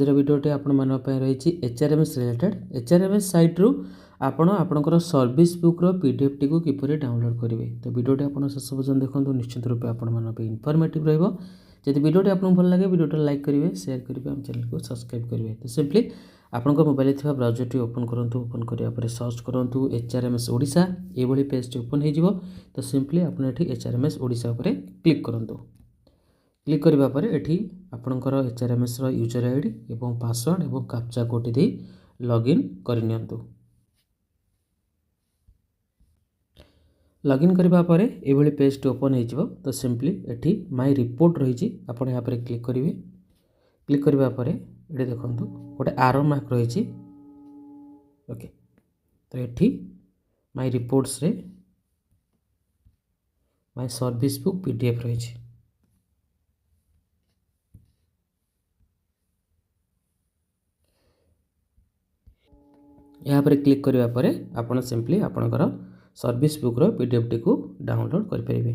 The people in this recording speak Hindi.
भिडियोटे आपण रही एचआरएमएस रिलेटेड एचआरएमएस सैट्रु आपणकर सर्विस बुक्र पीडीएफ टी को किपर डाउनलोड करेंगे। तो भिडियोटे आप शेष पर्यटन देखो निश्चित रूप से इनफर्मेटिव रही भिडियोटी आपको भल लगे भिडियोटा लाइक करेंगे शेयर करेंगे आम चैनल को सब्सक्राइब करेंगे। तो सिंपली आपंकर मोबाइल थी ब्राउजर ओपन करूँ ओपन कराया सर्च करूँ एचआरएमएस ओडिशा ये पेज ओपन हो। तो सिंपली आपड़ एचआरएमएस ओडिशा क्लिक करूँ। क्लिक करने पर एठी आपणकर एचआरएमएस यूजर आईडी एवं पासवर्ड एवं कैप्चा कोड दे लॉगिन करनियंतु। लॉगिन करबा परे एभली पेज ओपन हो। तो सिंपली एठी माय रिपोर्ट रही आपण यहाँ पर क्लिक करेंगे। क्लिक करबा परे ये देखो गोटे आरो मार्क रही। ओके तो एठी माय रिपोर्ट्स रे माय सर्विस बुक पीडीएफ रही। यहाँ पर क्लिक करने पर आप सिंपली आपणकर सर्विस बुक्र पीडीएफ टी को डाउनलोड करेंगे।